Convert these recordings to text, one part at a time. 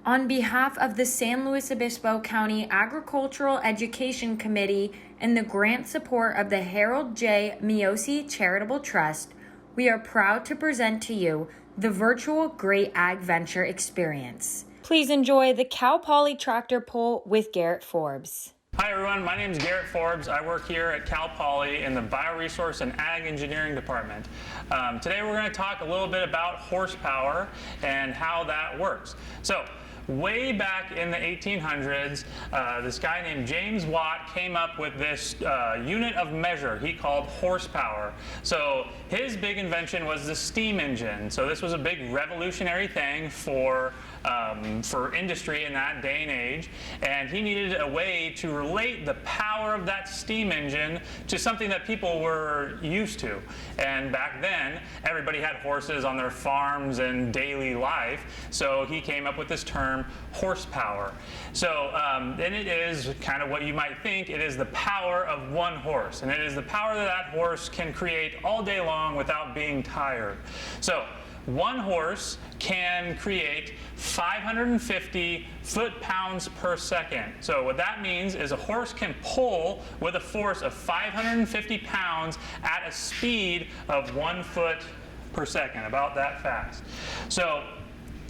On behalf of the San Luis Obispo County Agricultural Education Committee and the grant support of the Harold J. Miossi Charitable Trust, we are proud to present to you the Virtual Great AGventure experience. Please enjoy the Cal Poly Tractor Pull with Garrett Forbes. Hi everyone, my name is Garrett Forbes. I work here at Cal Poly in the Bioresource and Ag Engineering Department. Today we're going to talk a little bit about horsepower and how that works. So, way back in the 1800s, this guy named James Watt came up with this unit of measure he called horsepower. So his big invention was the steam engine. So this was a big revolutionary thing for industry in that day and age, and he needed a way to relate the power of that steam engine to something that people were used to. And back then, everybody had horses on their farms and daily life, so he came up with this term, horsepower. So, and it is kind of what you might think, it is the power of one horse, and it is the power that horse can create all day long without being tired. So, one horse can create 550 foot-pounds per second. So what that means is a horse can pull with a force of 550 pounds at a speed of 1 foot per second, about that fast. So,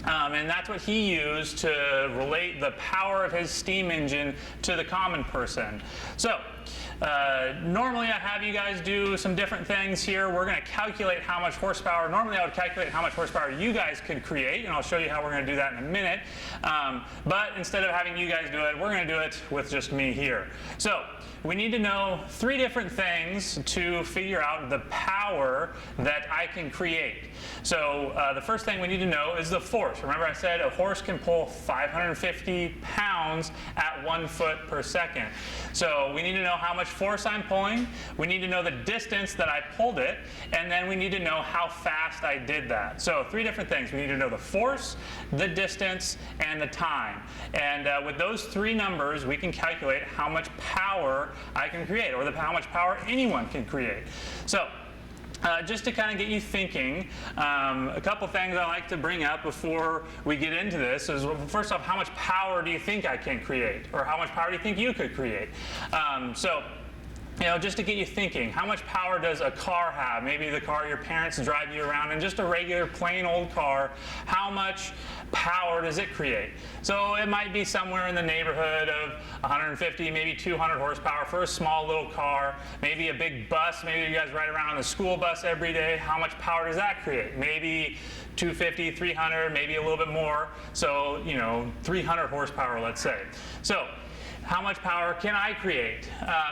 and that's what he used to relate the power of his steam engine to the common person. So, normally I have you guys do some different things here. We're going to calculate how much horsepower. Normally I would calculate how much horsepower you guys could create, and I'll show you how we're going to do that in a minute. But instead of having you guys do it, we're going to do it with just me here. So we need to know 3 different things to figure out the power that I can create. So the first thing we need to know is the force. Remember I said a horse can pull 550 pounds at 1 foot per second. So we need to know how much force I'm pulling, we need to know the distance that I pulled it, and then we need to know how fast I did that. So 3 different things. We need to know the force, the distance, and the time. And with those 3 numbers, we can calculate how much power I can create, or how much power anyone can create. So, just to kind of get you thinking, a couple things I like to bring up before we get into this is, well, first off, how much power do you think I can create? Or how much power do you think you could create? So, you know, just to get you thinking, how much power does a car have? Maybe the car your parents drive you around in, just a regular plain old car. How much power does it create? So it might be somewhere in the neighborhood of 150, maybe 200 horsepower for a small little car. Maybe a big bus, maybe you guys ride around on the school bus every day. How much power does that create? Maybe 250, 300, maybe a little bit more. So, you know, 300 horsepower, let's say. So, how much power can I create?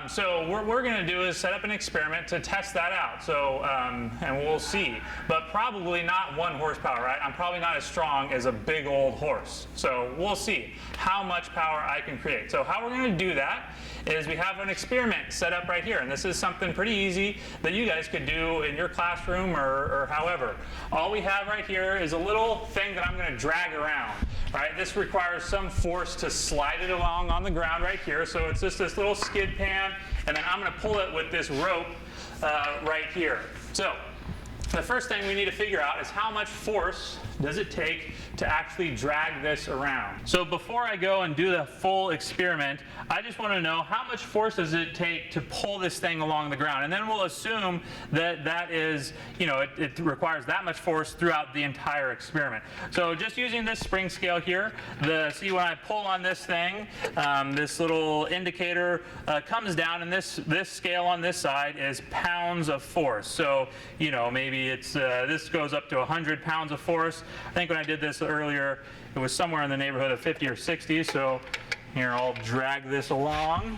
So what we're going to do is set up an experiment to test that out. So, and we'll see. But probably not 1 horsepower, right? I'm probably not as strong as a big old horse. So we'll see how much power I can create. So how we're going to do that is we have an experiment set up right here. And this is something pretty easy that you guys could do in your classroom or however. All we have right here is a little thing that I'm going to drag around. Right? This requires some force to slide it along on the ground right here. So it's just this little skid pan, and then I'm going to pull it with this rope right here. So the first thing we need to figure out is how much force does it take to actually drag this around. So before I go and do the full experiment, I just want to know how much force does it take to pull this thing along the ground, and then we'll assume that that is, you know, it requires that much force throughout the entire experiment. So just using this spring scale here, see when I pull on this thing, this little indicator comes down, and this scale on this side is pounds of force. So, you know, maybe it's this goes up to 100 pounds of force. I think when I did this earlier, it was somewhere in the neighborhood of 50 or 60. So here, I'll drag this along.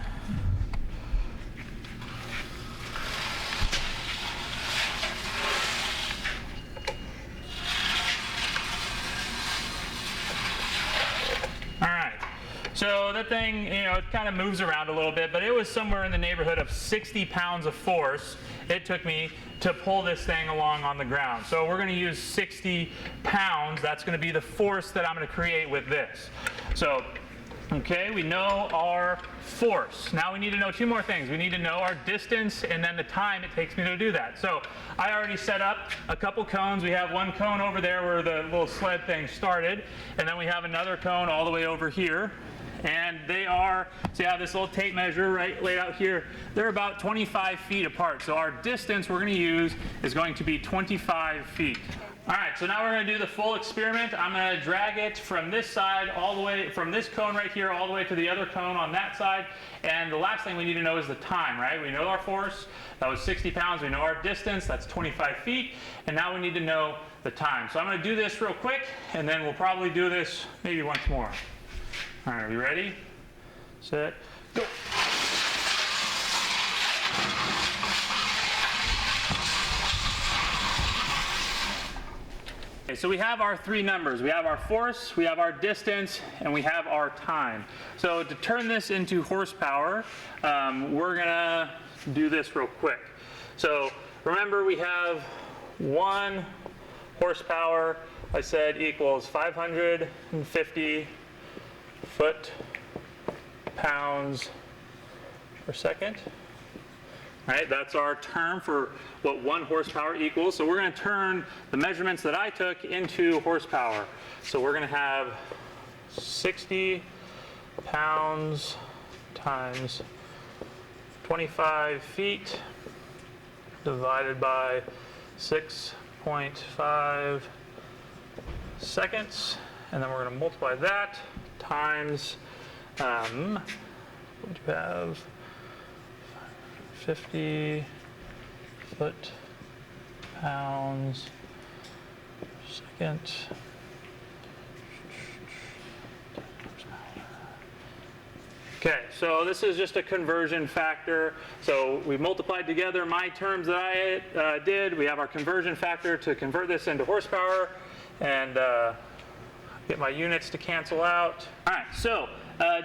All right. So that thing, you know, it kind of moves around a little bit, but it was somewhere in the neighborhood of 60 pounds of force it took me to pull this thing along on the ground. So we're going to use 60 pounds. That's going to be the force that I'm going to create with this. So Okay, we know our force. Now we need to know two more things. We need to know our distance and then the time it takes me to do that. So I already set up a couple cones. We have one cone over there where the little sled thing started, and then we have another cone all the way over here. And they are, so you have this little tape measure right laid out here. They're about 25 feet apart. So our distance we're going to use is going to be 25 feet. All right, so now we're going to do the full experiment. I'm going to drag it from this side all the way, from this cone right here all the way to the other cone on that side. And the last thing we need to know is the time, right? We know our force, that was 60 pounds. We know our distance, that's 25 feet. And now we need to know the time. So I'm going to do this real quick, and then we'll probably do this maybe once more. All right, are we ready? Set, go. Okay, so we have our three numbers. We have our force, we have our distance, and we have our time. So to turn this into horsepower, we're gonna do this real quick. So remember, we have 1 horsepower, I said, equals 550 foot-pounds per second. Right, that's our term for what 1 horsepower equals. So we're going to turn the measurements that I took into horsepower. So we're going to have 60 pounds times 25 feet divided by 6.5 seconds. And then we're going to multiply that times, what do you have? 50 foot-pounds per second. Okay, so this is just a conversion factor. So we multiplied together my terms that I did. We have our conversion factor to convert this into horsepower, and get my units to cancel out. All right, so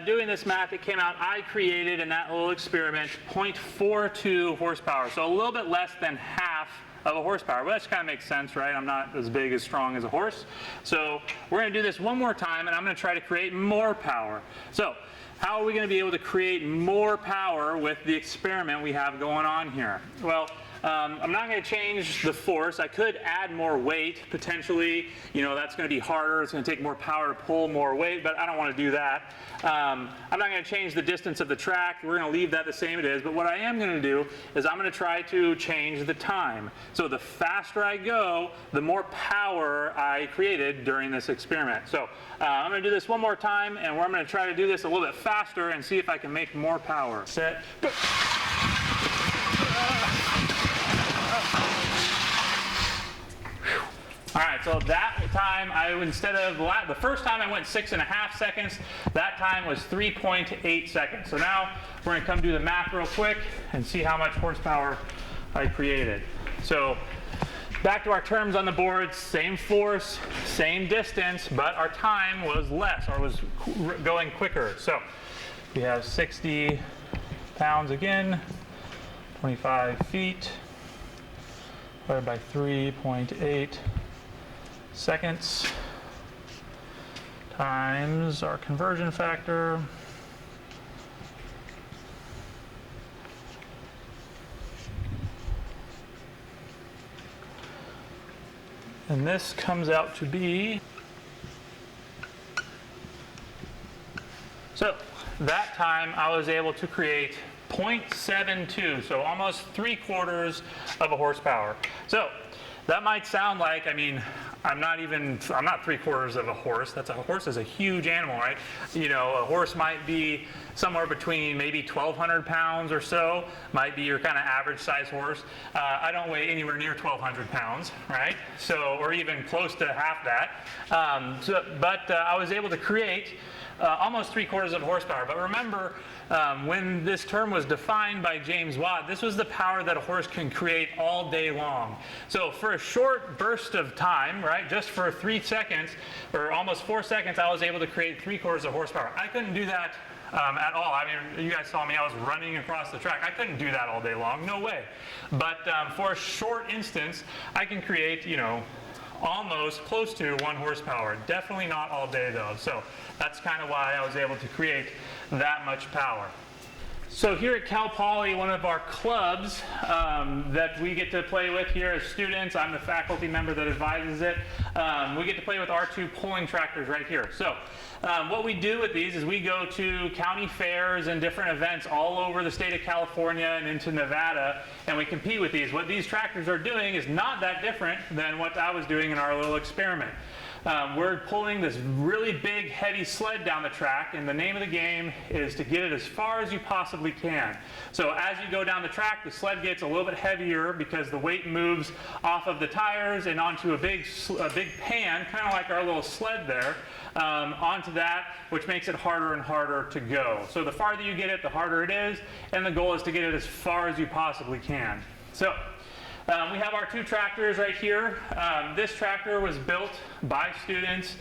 doing this math, it came out, I created in that little experiment 0.42 horsepower. So a little bit less than half of a horsepower. Well, that kind of makes sense, right? I'm not as big, as strong as a horse. So we're going to do this one more time, and I'm going to try to create more power. So how are we going to be able to create more power with the experiment we have going on here? Well, I'm not going to change the force. I could add more weight, potentially. You know, that's going to be harder. It's going to take more power to pull more weight, but I don't want to do that. I'm not going to change the distance of the track. We're going to leave that the same it is. But what I am going to do is I'm going to try to change the time. So the faster I go, the more power I created during this experiment. So I'm going to do this one more time, and I'm going to try to do this a little bit faster and see if I can make more power. Set, go. All right, so that time, instead of the first time I went 6.5 seconds, that time was 3.8 seconds. So now we're gonna come do the math real quick and see how much horsepower I created. So back to our terms on the board, same force, same distance, but our time was less, or was going quicker. So we have 60 pounds again, 25 feet, divided by 3.8 seconds times our conversion factor. And this comes out to be, so that time I was able to create 0.72, so almost 3/4 of a horsepower. So that might sound like, I mean, I'm not 3/4 of a horse. A horse is a huge animal, right? You know, a horse might be somewhere between maybe 1,200 pounds or so, might be your kind of average size horse. I don't weigh anywhere near 1,200 pounds, right? So, or even close to half that. But I was able to create almost 3/4 of horsepower. But remember, when this term was defined by James Watt, this was the power that a horse can create all day long. So for a short burst of time, right, just for 3 seconds, or almost 4 seconds, I was able to create 3/4 of horsepower. I couldn't do that at all. I mean, you guys saw me, I was running across the track. I couldn't do that all day long, no way. But for a short instance, I can create, you know, almost close to 1 horsepower. Definitely not all day though. So that's kind of why I was able to create that much power. So here at Cal Poly, one of our clubs that we get to play with here as students, I'm the faculty member that advises it, we get to play with our 2 pulling tractors right here. So what we do with these is we go to county fairs and different events all over the state of California and into Nevada, and we compete with these. What these tractors are doing is not that different than what I was doing in our little experiment. We're pulling this really big, heavy sled down the track, and the name of the game is to get it as far as you possibly can. So as you go down the track, the sled gets a little bit heavier because the weight moves off of the tires and onto a big pan, kind of like our little sled there, onto that, which makes it harder and harder to go. So the farther you get it, the harder it is, and the goal is to get it as far as you possibly can. So we have our 2 tractors right here. This tractor was built by students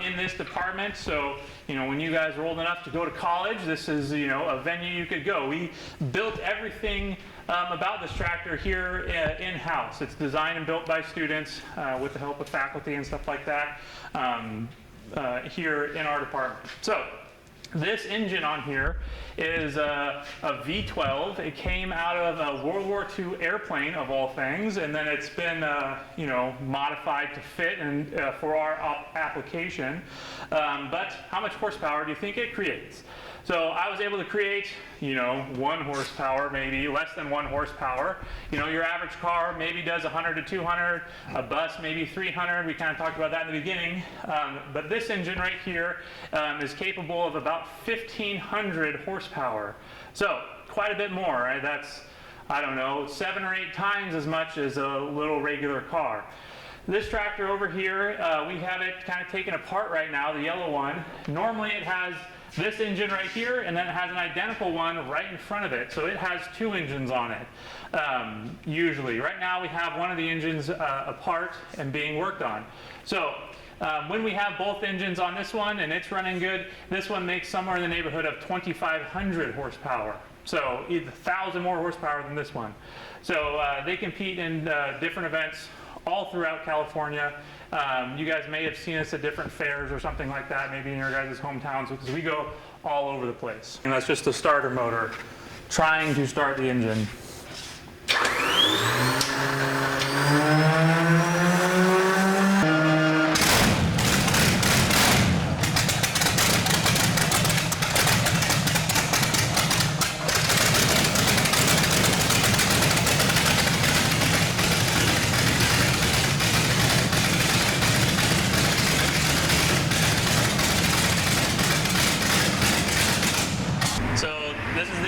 in this department. So, when you guys are old enough to go to college, this is, a venue you could go. We built everything about this tractor here in-house. It's designed and built by students with the help of faculty and stuff like that here in our department. So, this engine on here is a V12. It came out of a World War II airplane, of all things, and then it's been, modified to fit and for our application. But how much horsepower do you think it creates? So I was able to create, 1 horsepower, maybe less than 1 horsepower. Your average car maybe does 100 to 200, a bus maybe 300. We kind of talked about that in the beginning. But this engine right here is capable of about 1,500 horsepower. So quite a bit more, right? That's, 7 or 8 times as much as a little regular car. This tractor over here, we have it kind of taken apart right now, the yellow one. Normally it has this engine right here, and then it has an identical one right in front of it. So it has 2 engines on it, usually. Right now we have one of the engines apart and being worked on. So when we have both engines on this one and it's running good, this one makes somewhere in the neighborhood of 2,500 horsepower. So 1,000 more horsepower than this one. So they compete in different events all throughout California. You guys may have seen us at different fairs or something like that, maybe in your guys' hometowns, because we go all over the place. And that's just the starter motor trying to start the engine.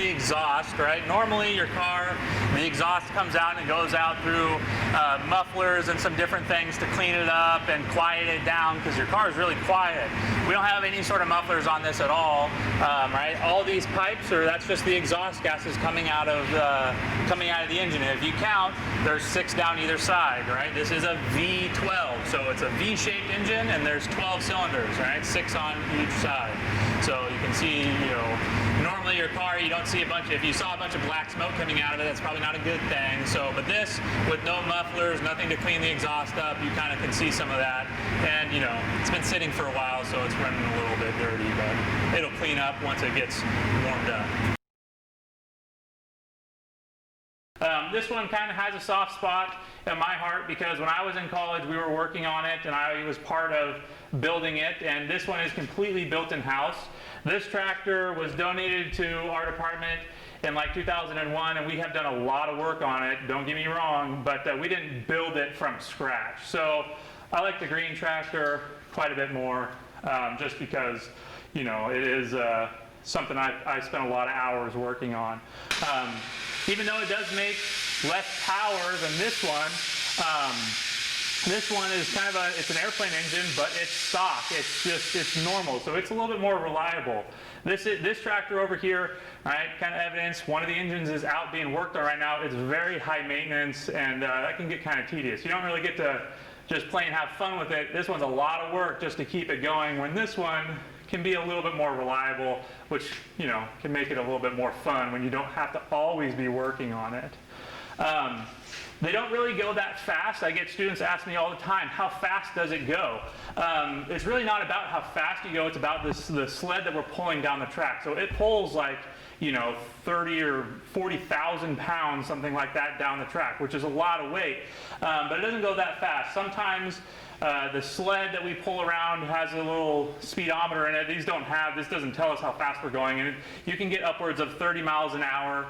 Exhaust, right? Normally your car, the exhaust comes out and it goes out through mufflers and some different things to clean it up and quiet it down because your car is really quiet. We don't have any sort of mufflers on this at all, right? All these pipes, that's just the exhaust gases coming out of the engine. And if you count, there's 6 down either side, right? This is a V12, so it's a V-shaped engine and there's 12 cylinders, right? 6 on each side. So you can see, normally your car, you don't see if you saw a bunch of black smoke coming out of it, that's probably not a good thing. So, but this, with no mufflers, nothing to clean the exhaust up, you kind of can see some of that. And, it's been sitting for a while, so it's running a little bit dirty, but it'll clean up once it gets warmed up. This one kind of has a soft spot in my heart because when I was in college, we were working on it and I was part of building it, and this one is completely built in-house. This tractor was donated to our department in like 2001, and we have done a lot of work on it, don't get me wrong, but we didn't build it from scratch. So I like the green tractor quite a bit more just because, it is something I spent a lot of hours working on. Even though it does make less power than this one is kind of it's an airplane engine, but it's stock. It's normal, so it's a little bit more reliable. This tractor over here, right, kind of evidence, one of the engines is out being worked on right now. It's very high maintenance, and that can get kind of tedious. You don't really get to just play and have fun with it. This one's a lot of work just to keep it going, when this one can be a little bit more reliable, which, can make it a little bit more fun when you don't have to always be working on it. They don't really go that fast. I get students ask me all the time, how fast does it go? It's really not about how fast you go, it's about the sled that we're pulling down the track. So it pulls like, 30 or 40,000 pounds, something like that, down the track, which is a lot of weight. But it doesn't go that fast. Sometimes the sled that we pull around has a little speedometer in it. This doesn't tell us how fast we're going. And you can get upwards of 30 miles an hour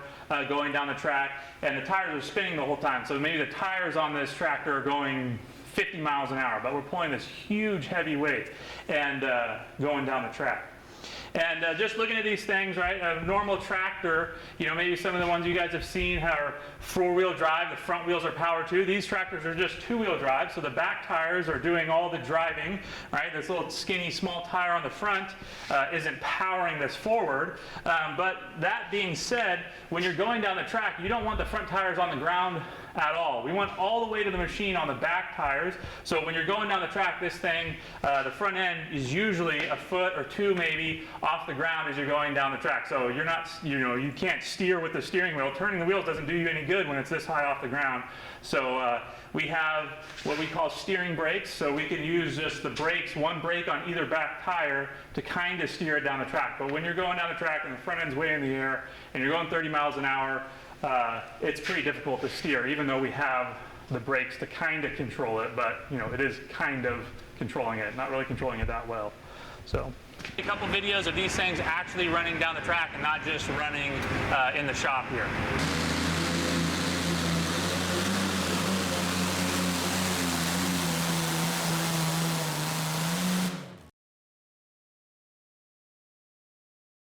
going down the track, and the tires are spinning the whole time. So maybe the tires on this tractor are going 50 miles an hour, but we're pulling this huge heavy weight and going down the track. And just looking at these things, right, a normal tractor, maybe some of the ones you guys have seen are four-wheel drive, the front wheels are power two. These tractors are just two-wheel drive, so the back tires are doing all the driving, right? This little skinny small tire on the front isn't powering this forward. But that being said, when you're going down the track, you don't want the front tires on the ground at all. We want all the weight of the machine on the back tires. So when you're going down the track, this thing, the front end is usually a foot or two maybe off the ground as you're going down the track. So you're not, you can't steer with the steering wheel. Turning the wheels doesn't do you any good when it's this high off the ground. So we have what we call steering brakes. So we can use just the brakes, one brake on either back tire to kind of steer it down the track. But when you're going down the track and the front end's way in the air and you're going 30 miles an hour, it's pretty difficult to steer, even though we have the brakes to kind of control it, but it is kind of controlling it, not really controlling it that well. So a couple videos of these things actually running down the track and not just running in the shop here.